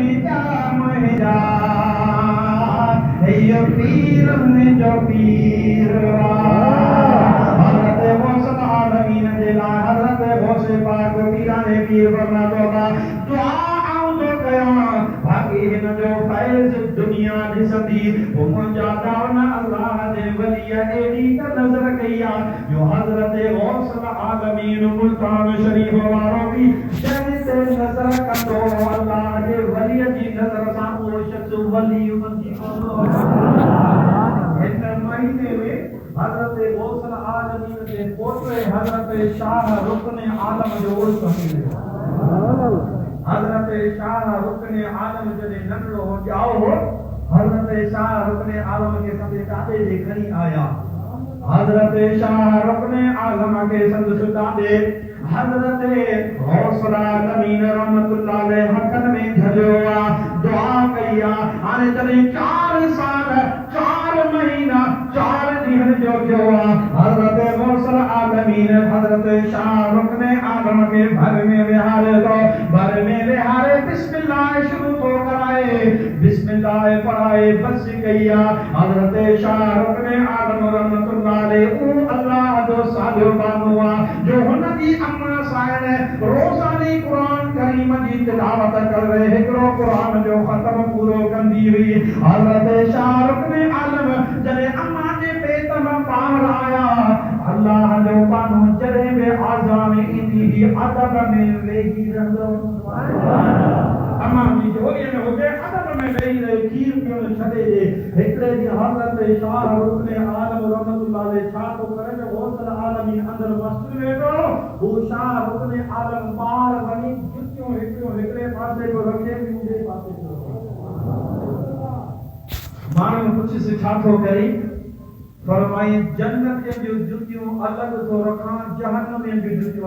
में क्या मुहिजा ये पीर ने जो पीर हजरत गौसल आलमीन जिला हजरत गौसे पाक पीरा ने पीर बना दोगा दुआ आऊं तो कया बाकी हिन जो फैज़ दुनिया दिसंदी वो मुंजा ना अल्लाह दे वलिया एडी का नजर कया जो हजरत गौसल आलमीन मुल्तान शरीफ वारो भी जैसे नजर कंदो अल्लाह दे वलिया जी नजर सा वो शख्स वली बंदी इन महीने में हजरत गौसल आलमीन के पोते हजरत शाह रुकन आलम जो उर्स थी हजरत शाह रुकन आलम जने नंढो हो जाओ हजरत शाह रुकन आलम के संदे दादे जे खणी आया हजरत शाह रुकन आलम के संद सुदादे हजरत गौसल आलमीन रहमतुल्लाह अलैहि हकन में झजोआ दुआ कया आने चले 4 साल 4 महीना 4 दिन जो जोआ हजरत गौसल आलमीन हजरत शाह रुकन आलम के घर में विहारे तो घर में विहारे बिस्मिल्लाह शुरू तो कराए बिस्मिल्लाह पढ़ाए बस कया हजरत शाह रुकन आलम रहमतुल्लाह अलैहि अल्लाह जो सालियो बानुआ जो हुनदी अम्मा सायन रोजानी कुरान करीम जी तिलावत कर रहे हिकड़ो कुरान जो खत्म पूरो कंदी हुई हजरत शाह रुकन आलम जने अम्मा जे पेट में पार आया अल्लाह जो बानो जरे में आजान इंदी ही अदब में लेगी रहंदो अम्मा जी जो ये हो गए अदब में लेगी रहे खीर क्यों छड़े जे हिकड़े जी हजरत शाह रुकन आलम रहमतुल्लाह अलैहि छा तो करे जो गौसल आलमीन अंदर मस्त वेठो वो शाह रुकन आलम पार वनी जुतियों हिकड़े पासे को रखे ॿिए पासे को माण्हू कुछ से छा थो करे फरमाई जन्नत के जो जुतियों अलग तो रखा जहन्नम में भी जुतियों